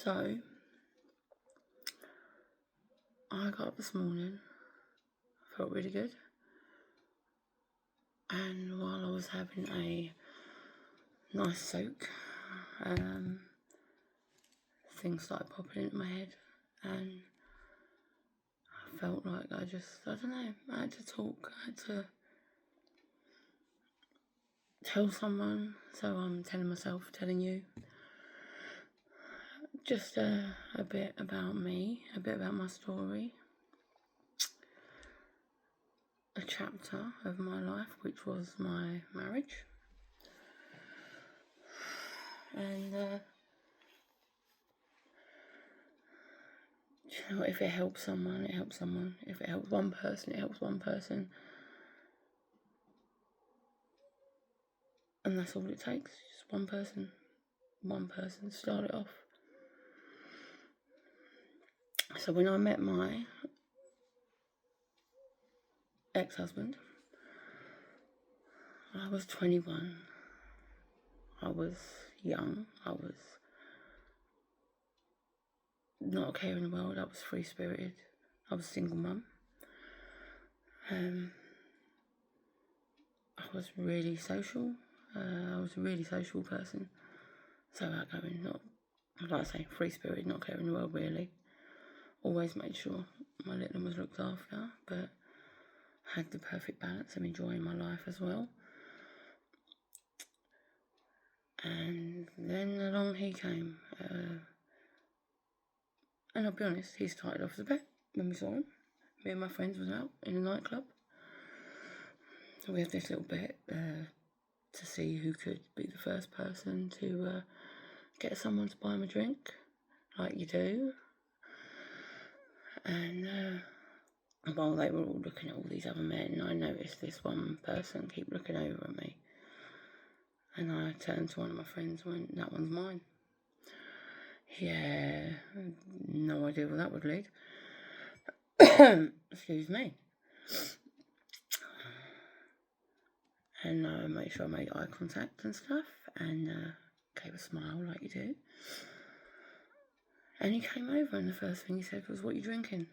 So, I got up this morning, felt really good, and while I was having a nice soak, things started popping into my head, and I felt like I don't know, I had to talk, I had to tell someone, so I'm telling myself, telling you, just a bit about me, a bit about my story, a chapter of my life, which was my marriage, and you know, if it helps someone, it helps someone. If it helps one person, it helps one person. And that's all it takes, just one person. One person, start it off. So when I met my ex-husband, I was 21. I was young. I was not a care in the world. I was free-spirited. I was a single mum. I was really social. I was a really social person. So outgoing, not, like I say, free-spirited, not care in the world really. Always made sure my little one was looked after, but had the perfect balance of enjoying my life as well. And then along he came, and I'll be honest, he started off as a bet when we saw him. Me and my friends was out in a nightclub, so we had this little bet to see who could be the first person to get someone to buy him a drink, like you do. And while they were all looking at all these other men, I noticed this one person keep looking over at me. And I turned to one of my friends and went, "That one's mine." Yeah, no idea where that would lead. Excuse me. And I made sure I made eye contact and stuff, and gave a smile like you do. And he came over, and the first thing he said was, "What are you drinking?"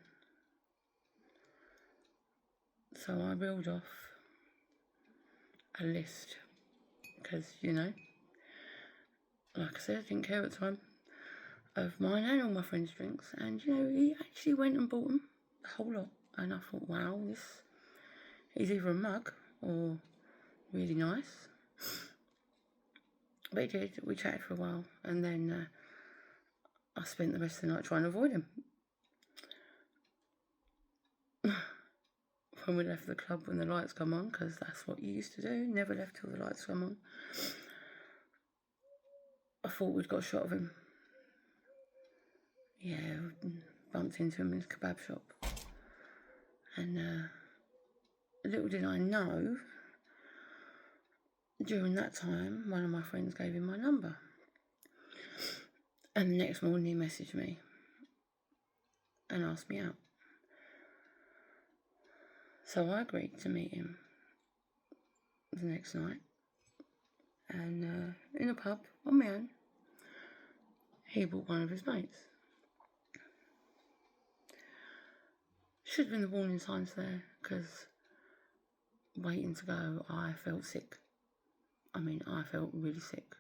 So I reeled off a list, because, you know, like I said, I didn't care at the time, of mine and all my friends' drinks. And, you know, he actually went and bought them, a whole lot. And I thought, wow, this is either a mug or really nice. But he did. We chatted for a while, and then I spent the rest of the night trying to avoid him. When we left the club, when the lights come on, because that's what you used to do, never left till the lights come on, I thought we'd got a shot of him. Yeah, bumped into him in the kebab shop. And little did I know, during that time, one of my friends gave him my number. And the next morning he messaged me and asked me out. So I agreed to meet him the next night. And in a pub, on my own, he brought one of his mates. Should have been the warning signs there, because waiting to go, I felt sick. I mean, I felt really sick.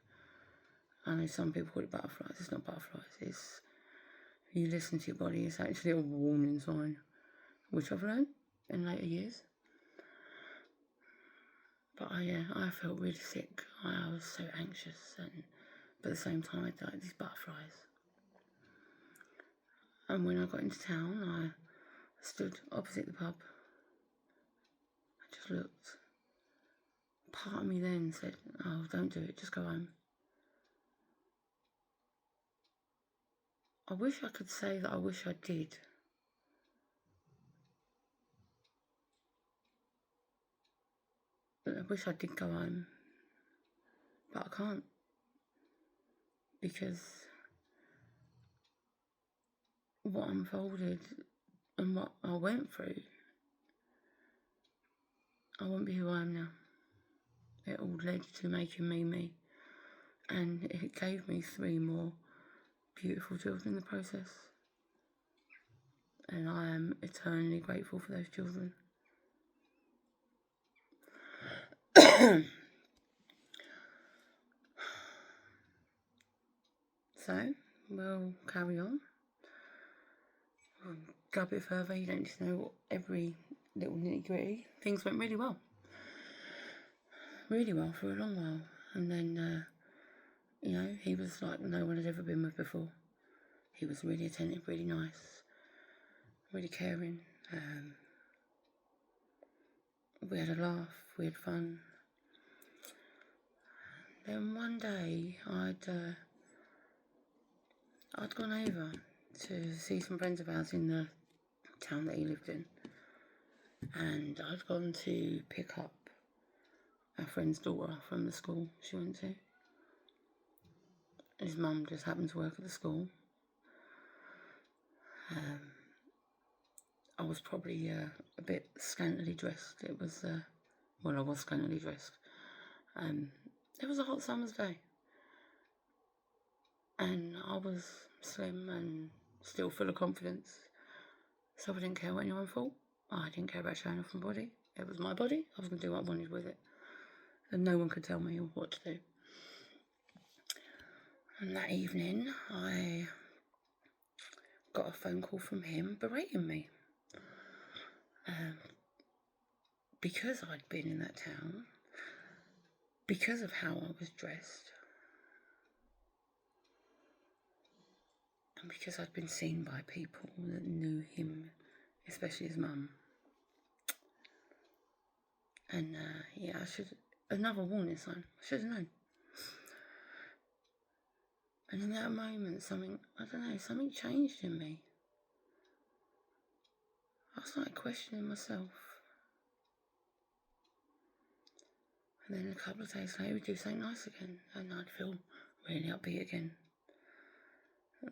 I know some people call it butterflies. It's not butterflies. It's, you listen to your body, it's actually a warning sign, which I've learned in later years. But I felt really sick. I was so anxious, but at the same time I had these butterflies. And when I got into town, I stood opposite the pub. I just looked. Part of me then said, "Oh, don't do it, just go home." I wish I could say that I wish I did. I wish I did go home. But I can't. Because what unfolded and what I went through, I wouldn't be who I am now. It all led to making me me. And it gave me 3 more beautiful children in the process. And I am eternally grateful for those children. So, we'll carry on. We'll go a bit further. You don't need to know every little nitty-gritty. Things went really well. Really well for a long while. And then, he was like no one had ever been with before. He was really attentive, really nice, really caring. We had a laugh, we had fun. Then one day I'd gone over to see some friends of ours in the town that he lived in, and I'd gone to pick up our friend's daughter from the school she went to. His mum just happened to work at the school. I was probably a bit scantily dressed. I was scantily dressed. It was a hot summer's day, and I was slim and still full of confidence, so I didn't care what anyone thought. I didn't care about showing off my body. It was my body. I was going to do what I wanted with it, and no one could tell me what to do. And that evening, I got a phone call from him berating me. Because I'd been in that town, because of how I was dressed, and because I'd been seen by people that knew him, especially his mum. And another warning sign, I should have known. And in that moment, something changed in me. I started questioning myself. And then a couple of days later, we'd do something nice again, and I'd feel really upbeat again.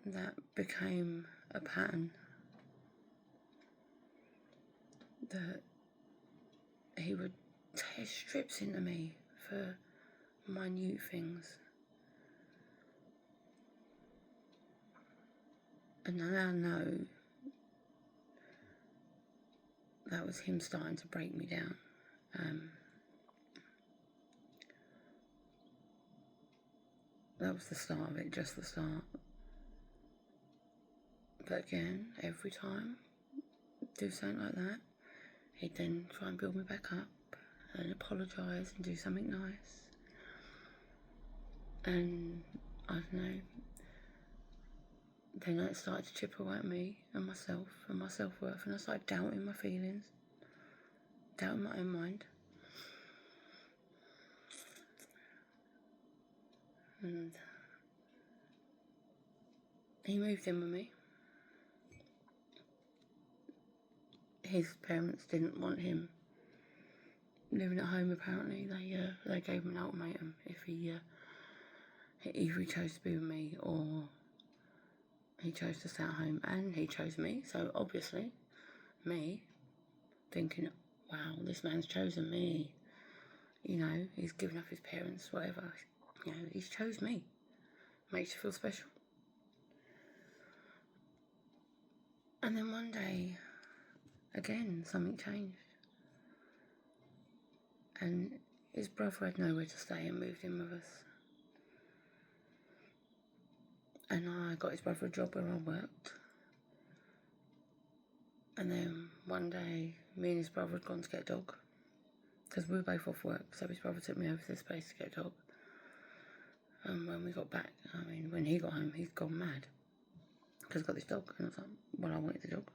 And that became a pattern that he would tear strips into me for minute things. And I now know that was him starting to break me down. That was the start of it, just the start. But again, every time do something like that, he'd then try and build me back up and apologise and do something nice. And I don't know, then it started to chip away at me and myself and my self-worth, and I started doubting my feelings, doubting my own mind. And he moved in with me. His parents didn't want him living at home. Apparently, they gave him an ultimatum: if he chose to be with me, or he chose to stay at home. And he chose me. So obviously, me thinking, wow, this man's chosen me. He's given up his parents, whatever. He's chose me. Makes you feel special. And then one day, again, something changed. And his brother had nowhere to stay and moved in with us. And I got his brother a job where I worked. And then one day, me and his brother had gone to get a dog. Because we were both off work, so his brother took me over to this place to get a dog. And when we got back, when he got home, he'd gone mad. Because I got this dog, and I was like, well, I wanted the dog.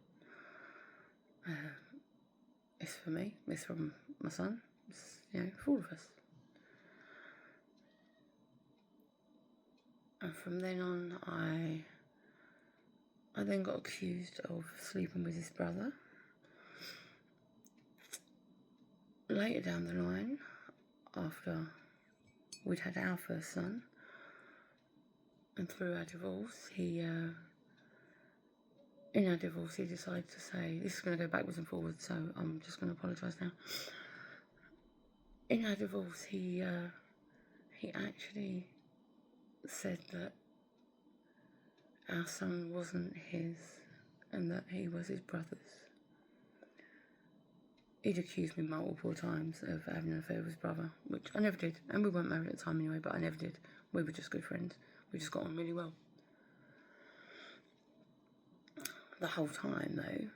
It's for me, it's from my son, it's, for all of us. And from then on, I then got accused of sleeping with his brother. Later down the line, after we'd had our first son, and through our divorce, in our divorce, he decided to say, this is going to go backwards and forwards, so I'm just going to apologise now. In our divorce, he actually said that our son wasn't his and that he was his brother's. He'd accused me multiple times of having an affair with his brother, which I never did. And we weren't married at the time anyway, but I never did. We were just good friends. We just got on really well. The whole time, though,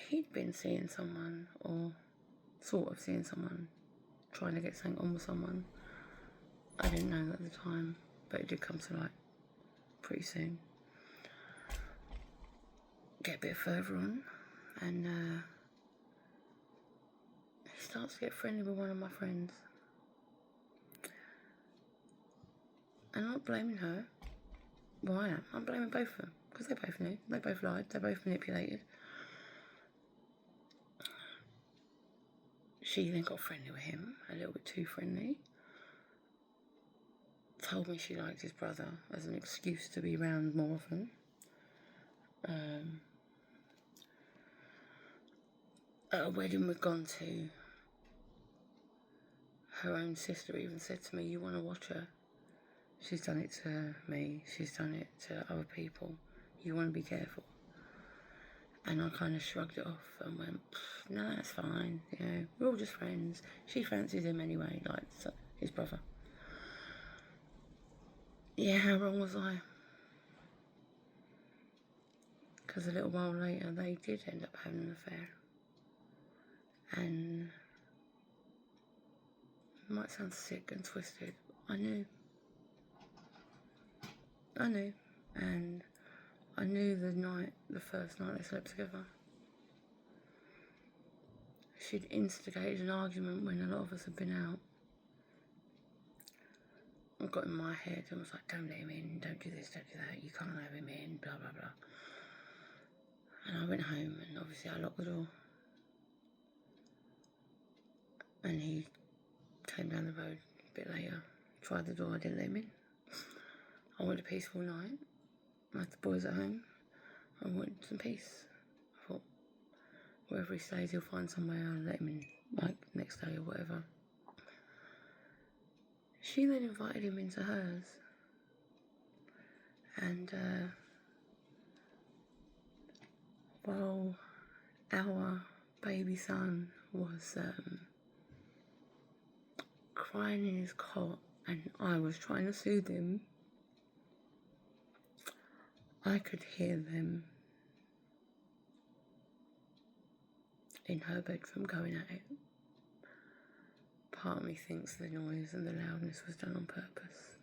he'd been seeing someone, or sort of seeing someone, trying to get something on with someone. I didn't know that at the time, but it did come to light pretty soon. Get a bit further on, and he starts to get friendly with one of my friends. And I'm not blaming her. Well, I am. I'm blaming both of them, because they both knew. They both lied. They both manipulated. She then got friendly with him, a little bit too friendly. Told me she liked his brother as an excuse to be around more often. At a wedding we'd gone to, her own sister even said to me, "You want to watch her? She's done it to me, she's done it to other people. You want to be careful." And I kind of shrugged it off and went, "No, that's fine, you know, we're all just friends. She fancies him anyway, like his brother." Yeah, how wrong was I? Because a little while later they did end up having an affair. And it might sound sick and twisted. I knew. And I knew the first night they slept together. She'd instigated an argument when a lot of us had been out. I got in my head and was like, "Don't let him in, don't do this, don't do that, you can't have him in, blah, blah, blah." And I went home and obviously I locked the door. And he came down the road a bit later, tried the door, I didn't let him in. I wanted a peaceful night. I had the boys at home. I wanted some peace. I thought, wherever he stays, he'll find somewhere. I'll let him in, like, next day or whatever. She then invited him into hers. And, while our baby son was crying in his cot and I was trying to soothe him, I could hear them in her bedroom going at it. Part of me thinks the noise and the loudness was done on purpose.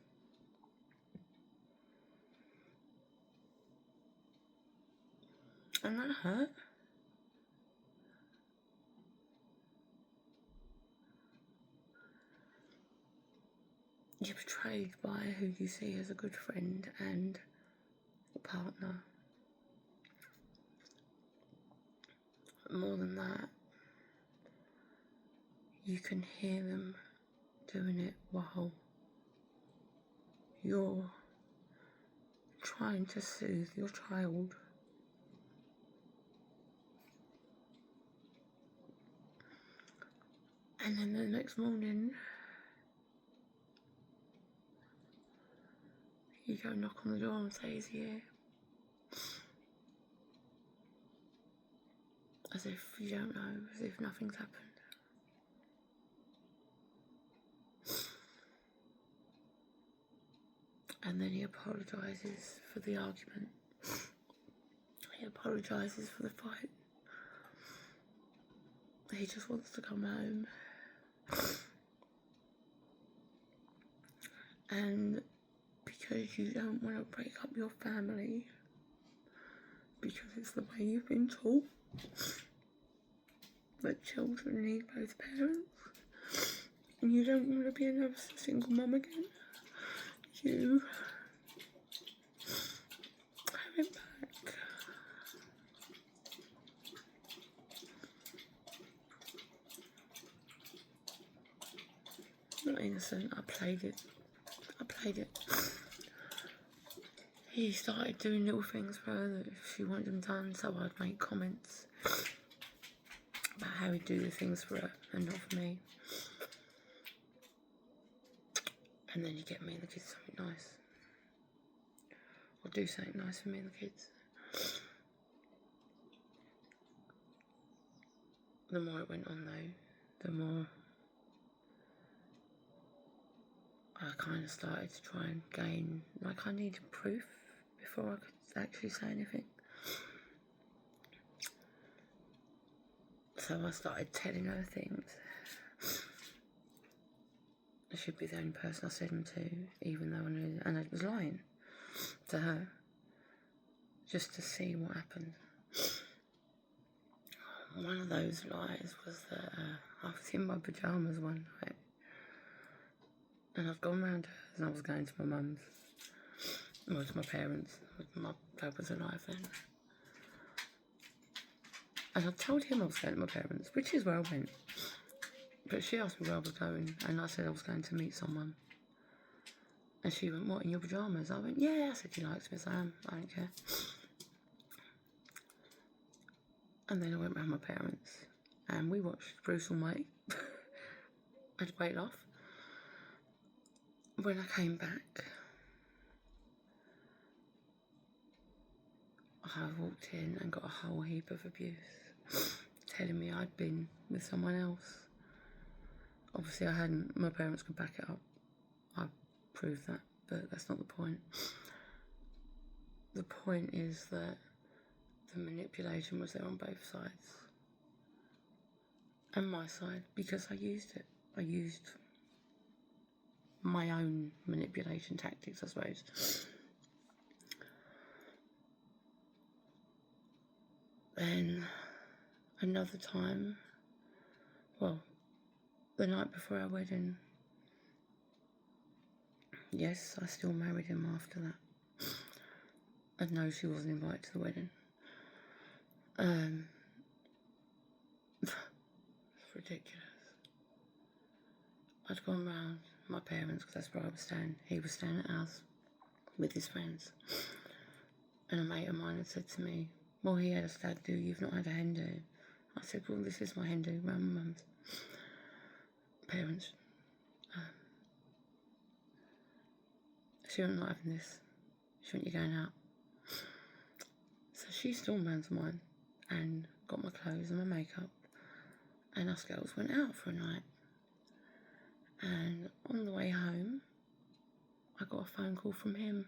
And that hurt. You're betrayed by who you see as a good friend and a partner. More than that, you can hear them doing it while you're trying to soothe your child. And then the next morning, you go knock on the door and say, "Is he here?" As if you don't know, as if nothing's happened. And then he apologises for the argument. He apologises for the fight. He just wants to come home. And because you don't want to break up your family, because it's the way you've been taught that children need both parents, and you don't want to be another single mum again, you have it back. Not innocent, I played it. He started doing little things for her that she wanted them done, so I'd make comments about how he'd do the things for her and not for me. And then he'd get me and the kids something nice. or do something nice for me and the kids. The more it went on though, the more I kind of started to try and gain, like I needed proof before I could actually say anything. So I started telling her things. I should be the only person I said them to, even though I knew, and I was lying to her, just to see what happened. One of those lies was that I was in my pyjamas one night, and I'd gone round hers, and I was going to my mum's, well, to my parents. My dad was alive then. And I told him I was going to my parents, which is where I went. But she asked me where I was going, and I said I was going to meet someone. And she went, what, in your pyjamas? I went, yeah. I said, he likes me, so I don't care. And then I went round my parents, and we watched Bruce Almighty. I had a great laugh. When I came back, I walked in and got a whole heap of abuse, telling me I'd been with someone else. Obviously I hadn't, my parents could back it up. I proved that, but that's not the point. The point is that the manipulation was there on both sides. And my side, because I used it. I used my own manipulation tactics, I suppose. Then another time, well, the night before our wedding, yes, I still married him after that. And no, she wasn't invited to the wedding. It's ridiculous. I'd gone round my parents, because that's where I was staying. He was staying at ours with his friends. And a mate of mine had said to me, well, he had a stag do, you've not had a hen do. I said, well, this is my hen do, round my mum's parents. She went, not having this. She went, you're going out. So she stormed round to mine and got my clothes and my makeup, and us girls went out for a night. And on the way home, I got a phone call from him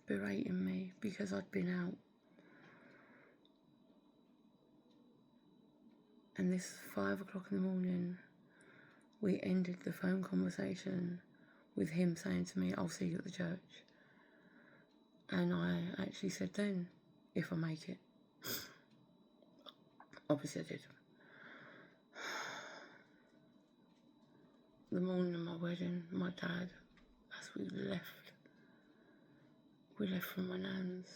berating me because I'd been out. And this is 5 o'clock in the morning. We ended the phone conversation with him saying to me, I'll see you at the church. And I actually said then, if I make it. Obviously I did. The morning of my wedding, my dad, as we left from my nan's.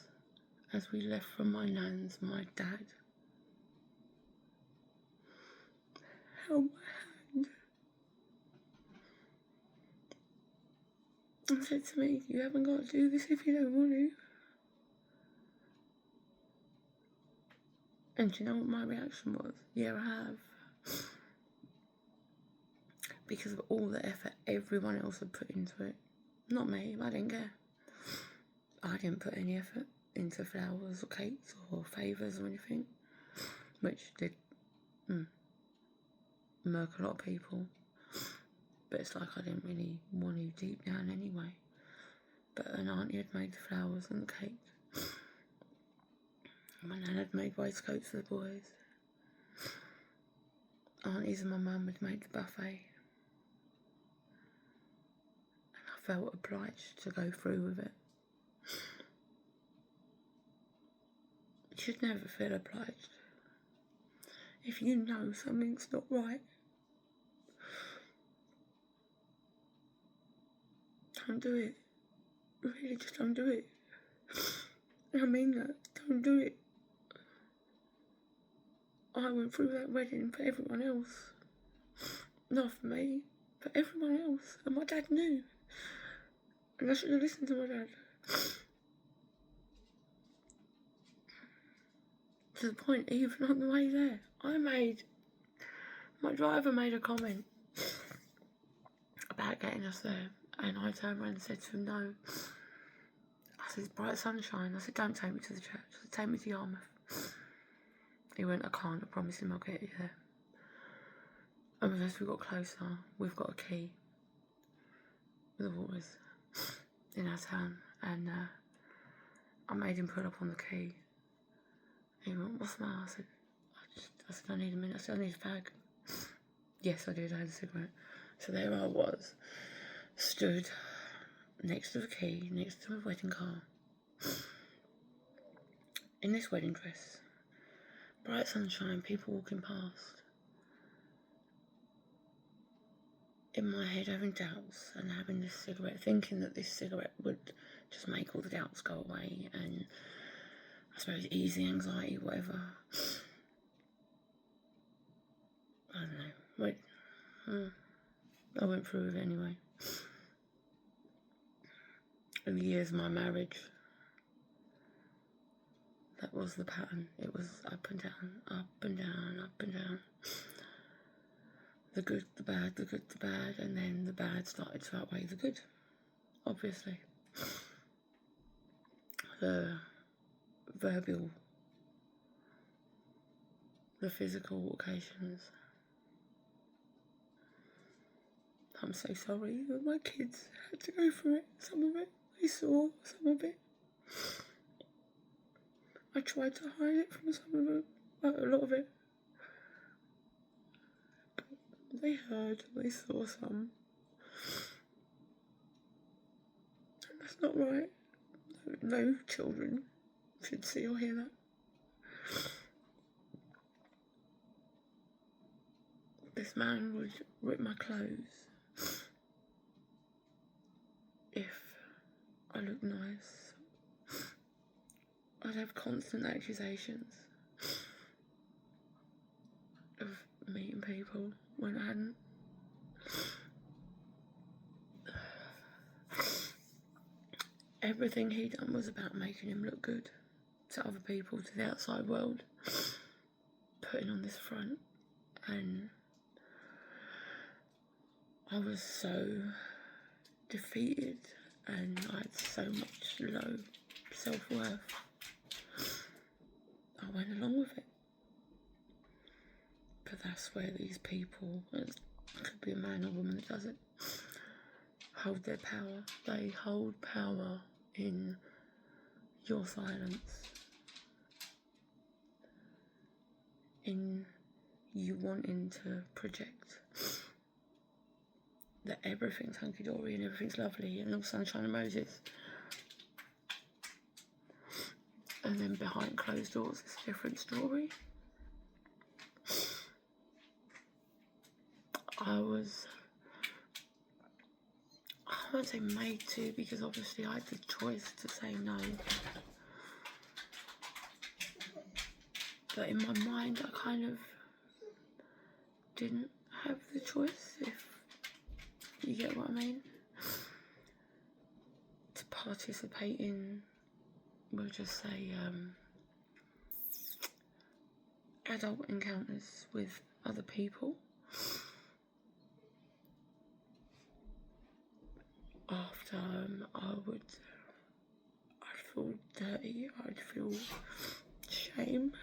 As we left from my nan's, my dad held my hand and said to me, you haven't got to do this if you don't want to. And do you know what my reaction was? Yeah, I have. Because of all the effort everyone else had put into it. Not me, I didn't care. I didn't put any effort into flowers or cakes or favours or anything, which did murk a lot of people. But it's like I didn't really want to deep down anyway. But an auntie had made the flowers and the cake. My nan had made waistcoats for the boys. Aunties and my mum had made the buffet. And I felt obliged to go through with it. You should never feel obliged. If you know something's not right, don't do it. Really, just don't do it. And I mean that. Don't do it. I went through that wedding for everyone else. Not for me, for everyone else. And my dad knew. And I should have listened to my dad. To the point, even on the way there, my driver made a comment about getting us there. And I turned around and said to him, no. I said, bright sunshine. I said, don't take me to the church. I said, take me to Yarmouth. He went, I can't. I promise him I'll get you there. And as we got closer, we've got a key. The water's in our town. And I made him pull up on the key. He went, what's the matter? I said, I need a minute. I said, I need a fag. Yes, I did. I had a cigarette. So there I was, stood next to the key, next to my wedding car, in this wedding dress, bright sunshine, people walking past. In my head, having doubts and having this cigarette, thinking that this cigarette would just make all the doubts go away and I suppose ease the anxiety, whatever. I don't know. I went through with it anyway. In the years of my marriage, that was the pattern. It was up and down, up and down, up and down. The good, the bad, the good, the bad, and then the bad started to outweigh the good, obviously. The verbal, the physical occasions. I'm so sorry that my kids had to go through it. Some of it, they saw some of it. I tried to hide it from some of them, a lot of it. But they heard, they saw some. And that's not right. No children should see or hear that. This man would rip my clothes if I looked nice. I'd have constant accusations of meeting people when I hadn't. Everything he done was about making him look good to other people, to the outside world, putting on this front, and I was so defeated and I had so much low self-worth. I went along with it. But that's where these people, it could be a man or woman that does it, hold their power. They hold power in your silence, in you wanting to project that everything's hunky-dory and everything's lovely and all sunshine and roses. And then behind closed doors, it's a different story. I won't say made to, because obviously I had the choice to say no. But in my mind, I kind of didn't have the choice, if you get what I mean. To participate in, we'll just say, adult encounters with other people. After I'd feel dirty, I'd feel shame.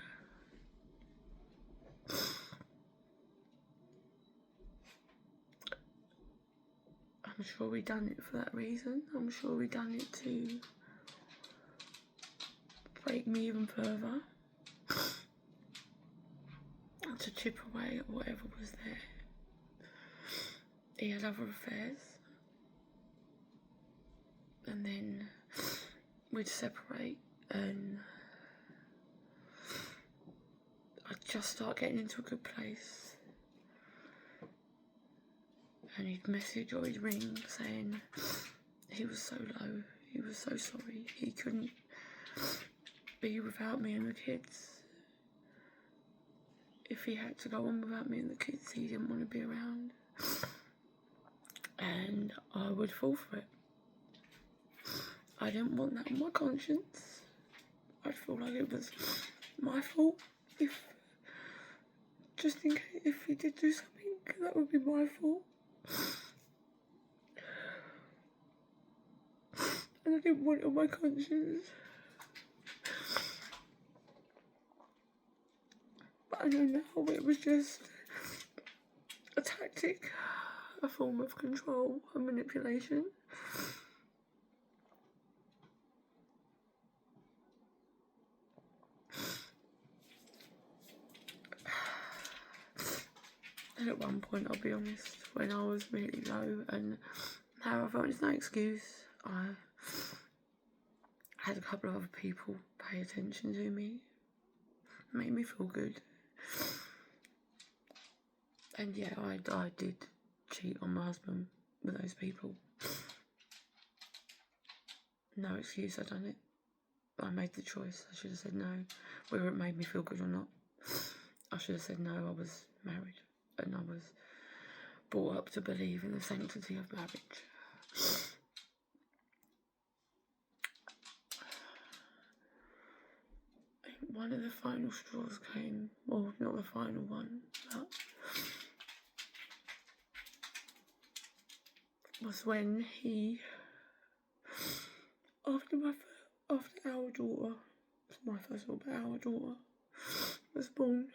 I'm sure we done it for that reason. I'm sure we done it to break me even further, to chip away at whatever was there. He had other affairs, and then we'd separate, and I'd just start getting into a good place, and he'd message or he'd ring saying he was so low, he was so sorry, he couldn't be without me and the kids. If he had to go on without me and the kids, he didn't want to be around. And I would fall for it. I didn't want that on my conscience. I feel like it was my fault. Just in case, if he did do something, that would be my fault. And and I didn't want it on my conscience. But I know now it was just a tactic, a form of control and manipulation. And at one point, I'll be honest, when I was really low and how I felt it's no excuse, I had a couple of other people pay attention to me, made me feel good. And yeah, I did cheat on my husband with those people. No excuse, I done it. I made the choice. I should have said no, whether it made me feel good or not. I should have said no. I was married and I was brought up to believe in the sanctity of marriage. I think one of the final straws came, well, not the final one, but was when he, after our daughter, it's my first one, but our daughter was born,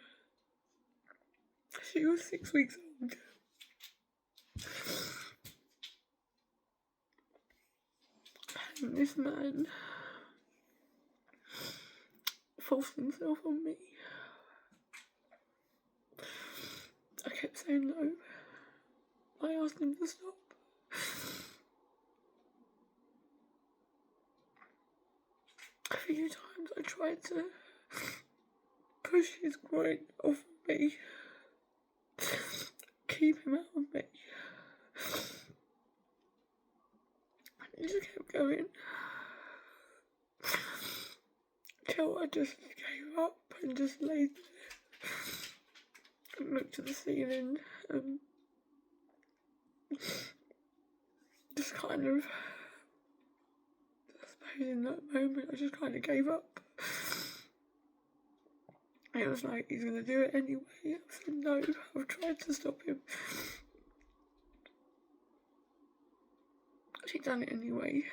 she was 6 weeks old. And this man forced himself on me. I kept saying no. I asked him to stop. A few times I tried to push his groin off of me, keep him out of me. And he just kept going. Till I just gave up and just laid there and looked at the ceiling and just kind of, I suppose in that moment I just kind of gave up. It was like, he's going to do it anyway. I said no, I've tried to stop him. She done it anyway.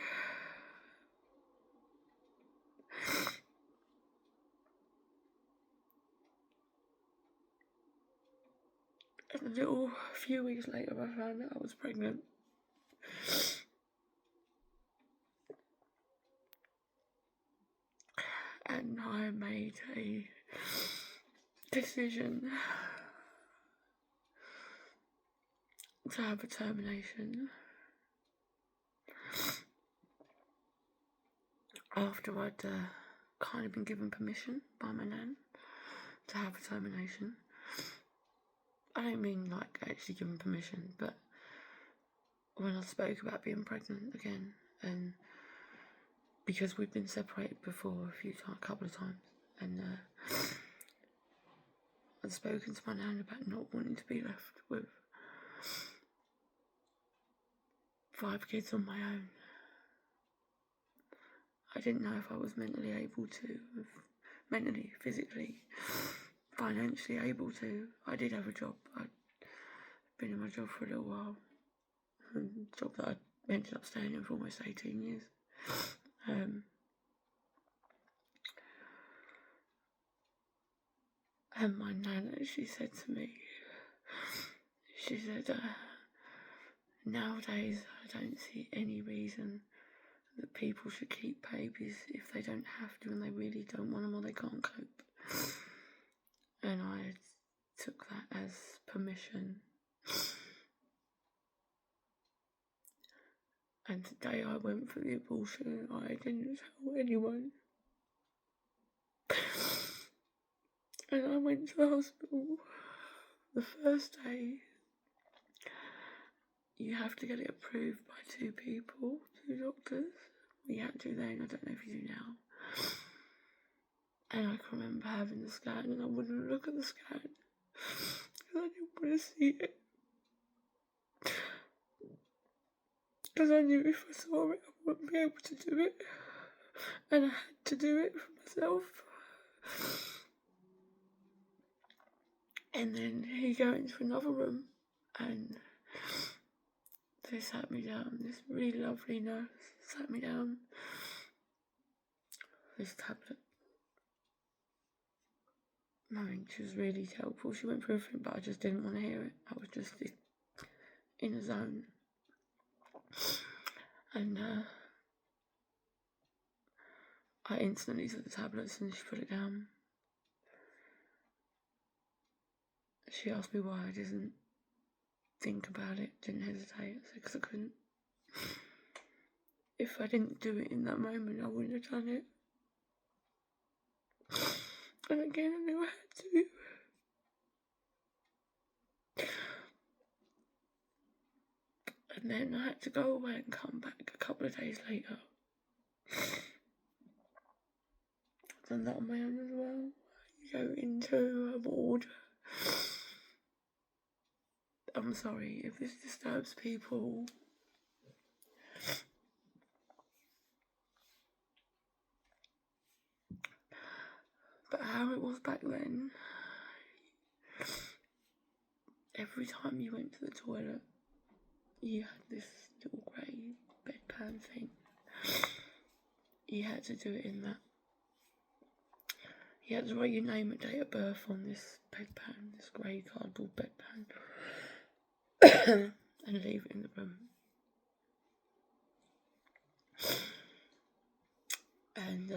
And a few weeks later I found out I was pregnant. And I made a decision to have a termination after I'd kind of been given permission by my nan to have a termination. I don't mean like actually given permission, but when I spoke about being pregnant again, and because we've been separated before a couple of times, and I'd spoken to my nan about not wanting to be left with 5 kids on my own. I didn't know if I was mentally able to, mentally, physically, financially able to. I did have a job. I'd been in my job for a little while. A job that I ended up staying in for almost 18 years. And my nan actually said to me, she said, nowadays I don't see any reason that people should keep babies if they don't have to and they really don't want them or they can't cope. And I took that as permission. And today I went for the abortion and I didn't tell anyone. And I went to the hospital the first day. You have to get it approved by 2 people, 2 doctors. We had to then, I don't know if you do now. And I can remember having the scan and I wouldn't look at the scan because I didn't want to see it. Because I knew if I saw it, I wouldn't be able to do it. And I had to do it for myself. And then he go into another room and they sat me down, this really lovely nurse sat me down. This tablet. I mean, she was really helpful. She went through everything, but I just didn't want to hear it. I was just in a zone. And I instantly took the tablets and she put it down. She asked me why I didn't think about it, didn't hesitate. I said, because I couldn't. If I didn't do it in that moment, I wouldn't have done it. And again, I knew I had to. And then I had to go away and come back a couple of days later. I've done that on my own as well. You go into a ward. I'm sorry if this disturbs people. But how it was back then, every time you went to the toilet, you had this little grey bedpan thing. You had to do it in that. You had to write your name and date of birth on this bedpan, this grey cardboard bedpan, and leave it in the room. And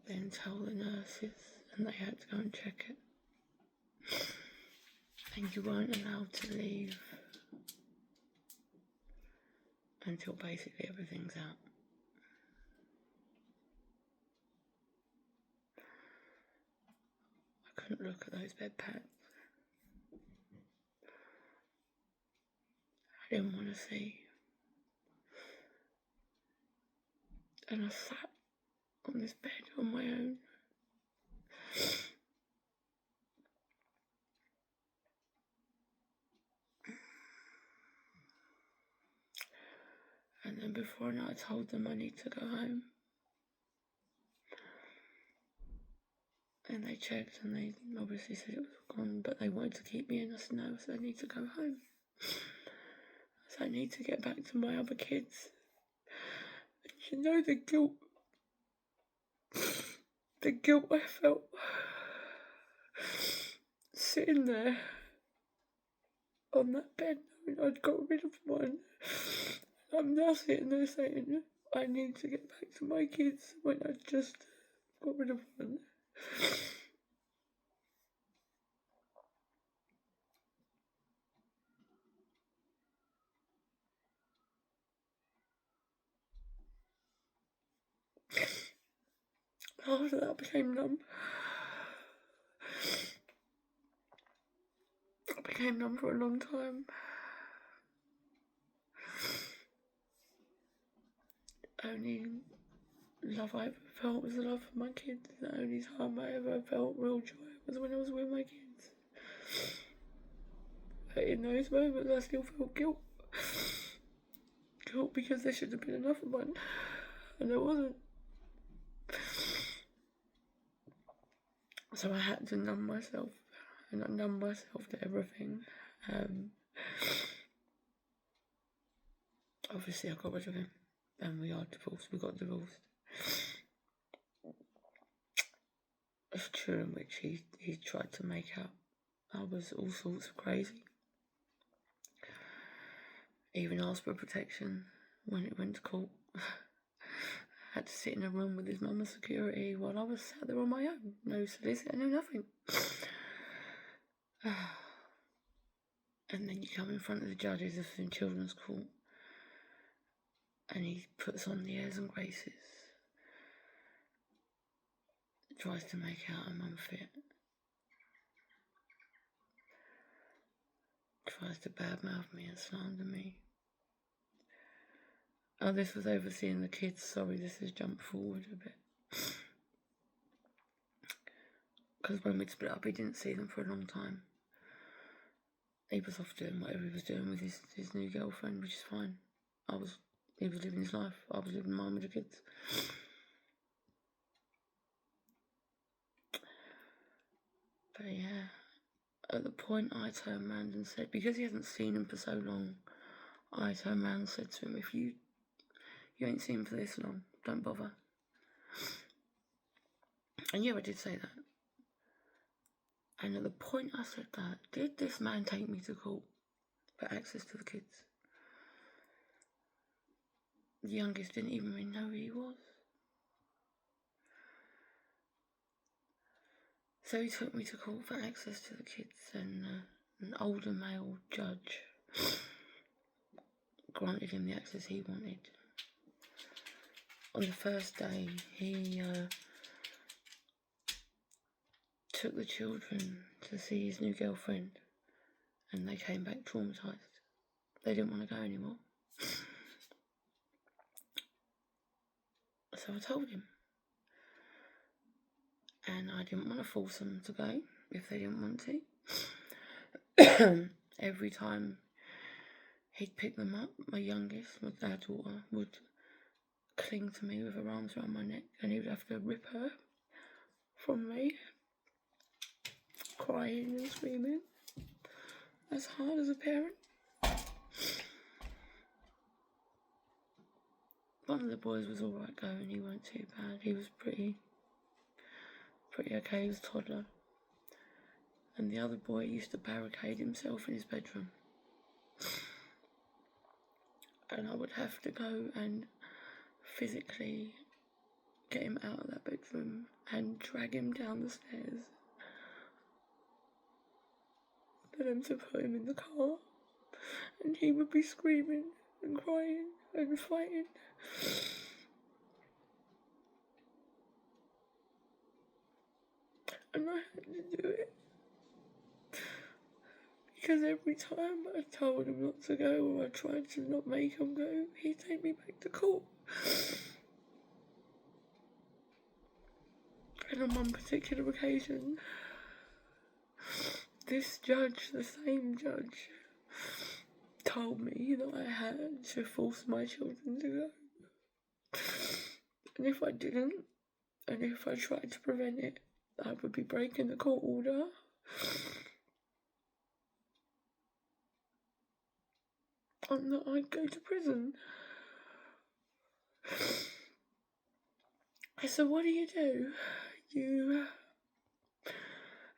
then tell the nurses, and they had to go and check it. And you weren't allowed to leave until basically everything's out. I couldn't look at those bedpans. I didn't want to see. And I sat on this bed on my own. And then before I told them I need to go home. And they checked and they obviously said it was gone, but they wanted to keep me in. I said no, I said I need to go home. I said I need to get back to my other kids. And you know the guilt I felt sitting there on that bed knowing I'd got rid of one. I'm now sitting there saying I need to get back to my kids when I just got rid of one. After that I became numb. I became numb for a long time. Only love I ever felt was the love of my kids. The only time I ever felt real joy was when I was with my kids. But in those moments I still felt guilt. Guilt because there should have been another one. And there wasn't. So I had to numb myself. And I numbed myself to everything. Obviously I got rid of him. And we are divorced. We got divorced. It's true in which he tried to make out I was all sorts of crazy. Even asked for protection when it went to court. I had to sit in a room with his mum as security while I was sat there on my own. No solicitor, no nothing. And then you come in front of the judges of in children's court and he puts on the airs and graces. Tries to make out I'm unfit. Tries to badmouth me and slander me. Oh, this was overseeing the kids. Sorry, this has jumped forward a bit. Because when we'd split up, he didn't see them for a long time. He was off doing whatever he was doing with his new girlfriend, which is fine. He was living his life. I was living mine with the kids. But yeah, at the point I turned around and said, because he hasn't seen him for so long, I turned around and said to him, if you ain't seen him for this long, don't bother. And yeah, I did say that. And at the point I said that, did this man take me to court for access to the kids? The youngest didn't even really know who he was. So he took me to court for access to the kids, and an older male judge granted him the access he wanted. On the first day, he took the children to see his new girlfriend, and they came back traumatised. They didn't want to go anymore. So I told him. And I didn't want to force them to go if they didn't want to. Every time he'd pick them up, my youngest, our daughter, would cling to me with her arms around my neck, and he would have to rip her from me, crying and screaming. That's hard as a parent. One of the boys was alright going, he wasn't too bad. He was pretty okay, he was a toddler. And the other boy used to barricade himself in his bedroom. And I would have to go and physically get him out of that bedroom and drag him down the stairs for them to put him in the car. And he would be screaming and crying and fighting. And I had to do it. Because every time I told him not to go, or I tried to not make him go, he'd take me back to court. And on one particular occasion, this judge, the same judge, told me that I had to force my children to go. And if I didn't, and if I tried to prevent it, I would be breaking the court order. And that I'd go to prison. So what do? You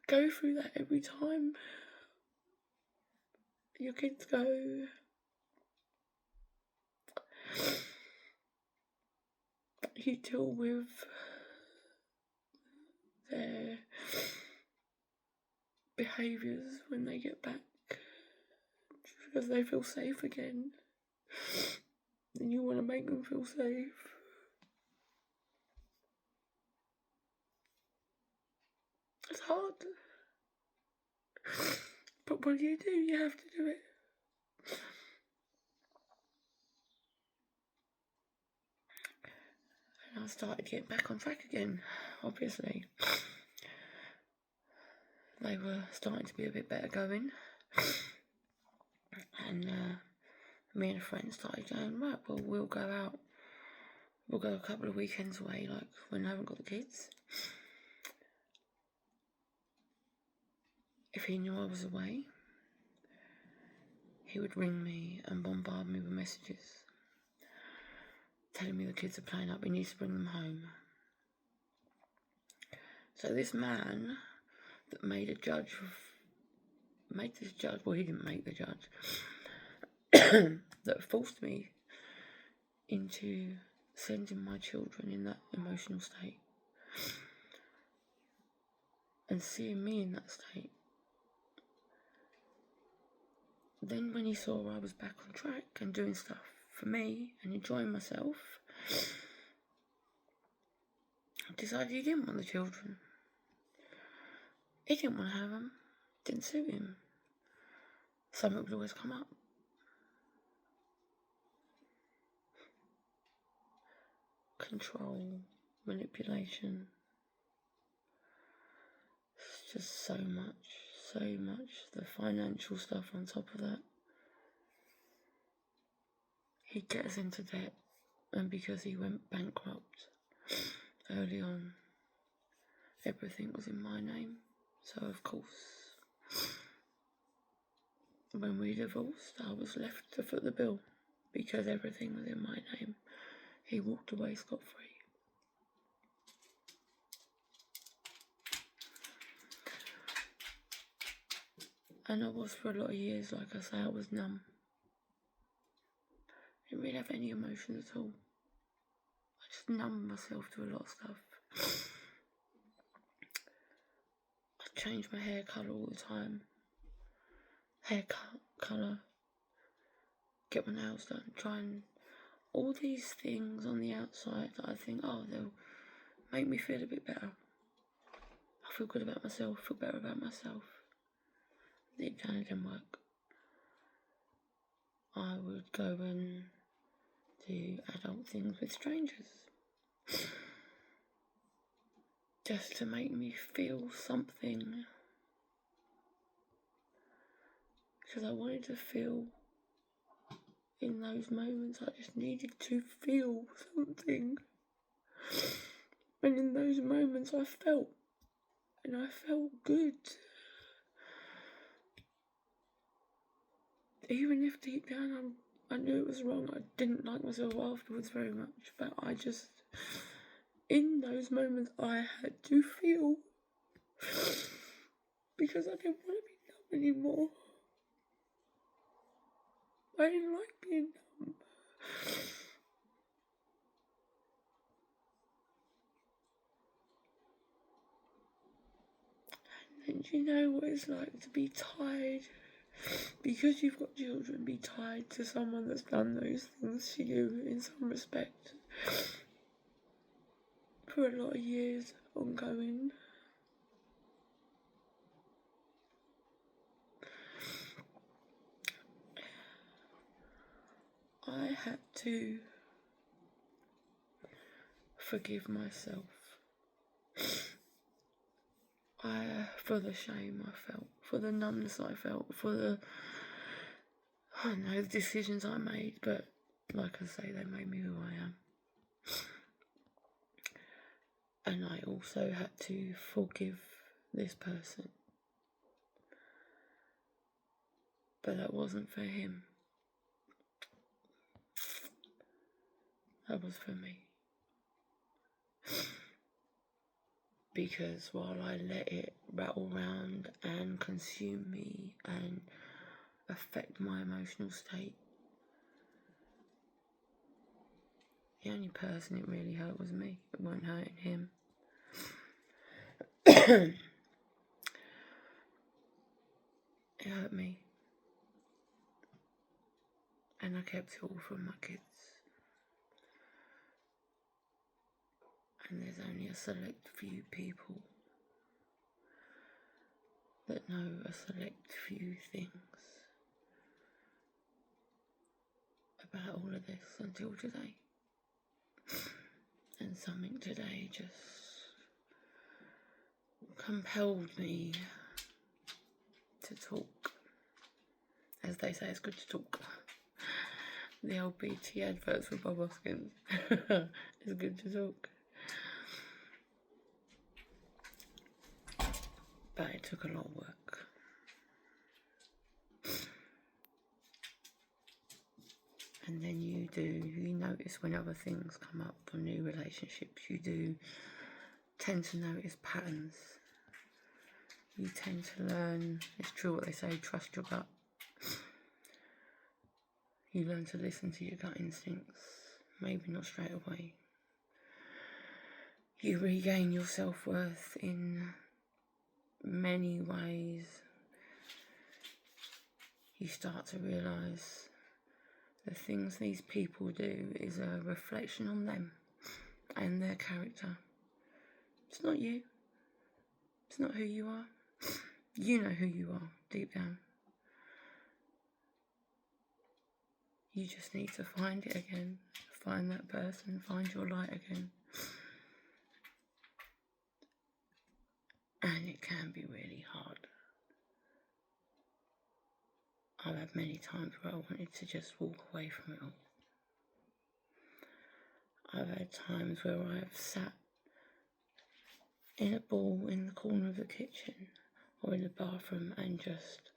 go through that every time your kids go. You deal with their behaviours when they get back, because they feel safe again, and you want to make them feel safe. It's hard, but what do? You have to do it. And I started getting back on track again, obviously. They were starting to be a bit better going. And me and a friend started going, right, well, we'll go out. We'll go a couple of weekends away, like when I haven't got the kids. If he knew I was away, he would ring me and bombard me with messages telling me the kids are playing up, we need to bring them home. So this man that made this judge, well, he didn't make the judge, that forced me into sending my children in that emotional state and seeing me in that state. Then when he saw I was back on track and doing stuff for me and enjoying myself, I decided he didn't want the children. He didn't want to have them. Didn't suit him. Something would always come up. Control, manipulation. It's just so much. The financial stuff on top of that. He'd get us into debt, and because he went bankrupt early on, everything was in my name. So of course, when we divorced, I was left to foot the bill. because everything was in my name, he walked away scot-free. And I was for a lot of years, like I say, I was numb. I didn't really have any emotion at all. I just numbed myself to a lot of stuff. I changed my hair colour all the time. Haircut, colour, get my nails done, try and all these things on the outside that I think, oh, they'll make me feel a bit better. I feel good about myself, feel better about myself. Deep down it didn't work. I would go and do adult things with strangers. Just to make me feel something. Because I wanted to feel in those moments, I just needed to feel something. And in those moments I felt. And I felt good. Even if deep down I knew it was wrong. I didn't like myself afterwards very much. But I just, in those moments, I had to feel. Because I didn't want to be numb anymore. I didn't like being numb. And you know what it's like to be tied. Because you've got children, be tied to someone that's done those things to you in some respect. For a lot of years, ongoing. I had to forgive myself. For the shame I felt, for the numbness I felt, for the, I don't know, the decisions I made, but like I say, they made me who I am. And I also had to forgive this person. But that wasn't for him. That was for me. Because while I let it rattle round and consume me and affect my emotional state, the only person it really hurt was me. It wasn't hurting him. It hurt me. And I kept it all from my kids. And there's only a select few people that know a select few things about all of this until today. And something today just compelled me to talk. As they say, it's good to talk. The old BT adverts with Bob Hoskins. It's good to talk. But it took a lot of work. And then you notice when other things come up for new relationships, you do tend to notice patterns. You tend to learn, it's true what they say, trust your gut. You learn to listen to your gut instincts, maybe not straight away. You regain your self-worth in many ways. You start to realise the things these people do is a reflection on them and their character. It's not you. It's not who you are. You know who you are deep down. You just need to find it again. Find that person. Find your light again. And it can be really hard. I've had many times where I wanted to just walk away from it all. I've had times where I've sat in a ball in the corner of the kitchen or in the bathroom and just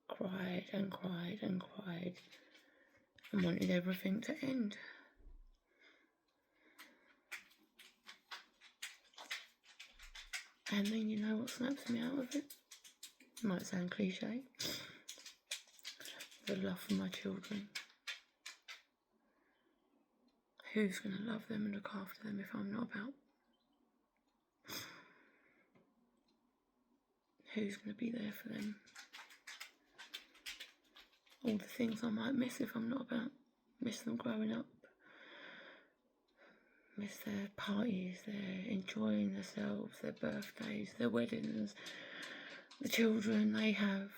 cried and cried and cried and wanted everything to end. And then you know what snaps me out of it? Might sound cliche. The love for my children. Who's going to love them and look after them if I'm not about? Who's going to be there for them? All the things I might miss if I'm not about. Miss them growing up. Miss their parties, their enjoying themselves, their birthdays, their weddings, the children they have.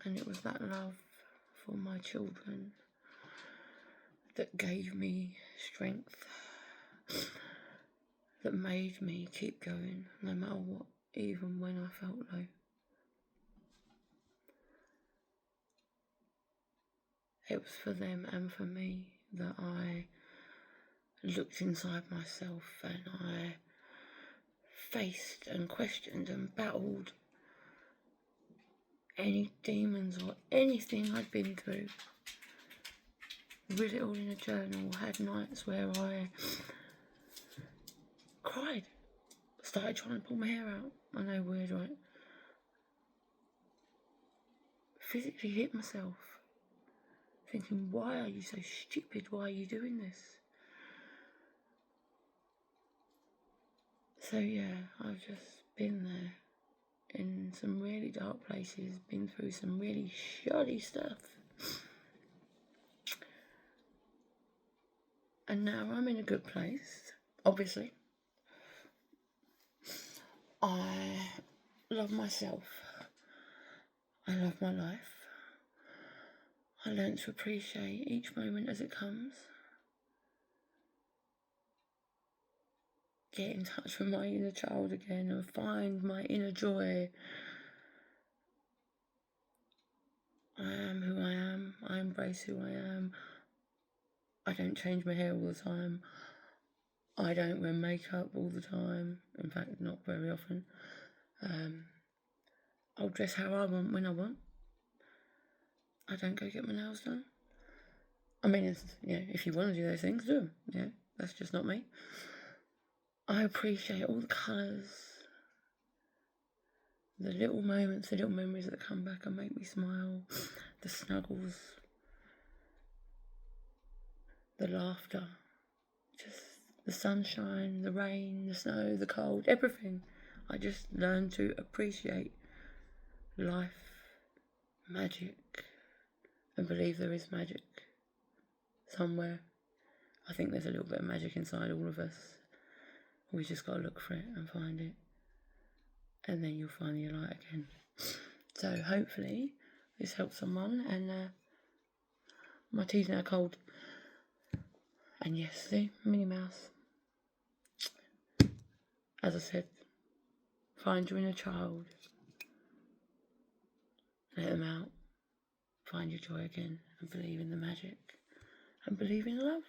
And it was that love for my children that gave me strength, that made me keep going no matter what, even when I felt low. It was for them and for me that I looked inside myself and I faced and questioned and battled any demons or anything I'd been through. Wrote it all in a journal, had nights where I cried, started trying to pull my hair out. I know, weird, right? Physically hit myself, thinking, why are you so stupid? Why are you doing this? So yeah, I've just been there in some really dark places, been through some really shoddy stuff. And now I'm in a good place, obviously. I love myself. I love my life. I learn to appreciate each moment as it comes. Get in touch with my inner child again and find my inner joy. I am who I am. I embrace who I am. I don't change my hair all the time. I don't wear makeup all the time. In fact, not very often. I'll dress how I want when I want. I don't go get my nails done. I mean, if you want to do those things, do them. Yeah, that's just not me. I appreciate all the colours, the little moments, the little memories that come back and make me smile, the snuggles, the laughter, just the sunshine, the rain, the snow, the cold, everything. I just learn to appreciate life, magic, and believe there is magic somewhere. I think there's a little bit of magic inside all of us. We just got to look for it and find it. And then you'll find your light again. So hopefully this helps someone. And my tea's now cold. And yes, see, Minnie Mouse. As I said, find your inner child. Let them out. Find your joy again. And believe in the magic. And believe in love.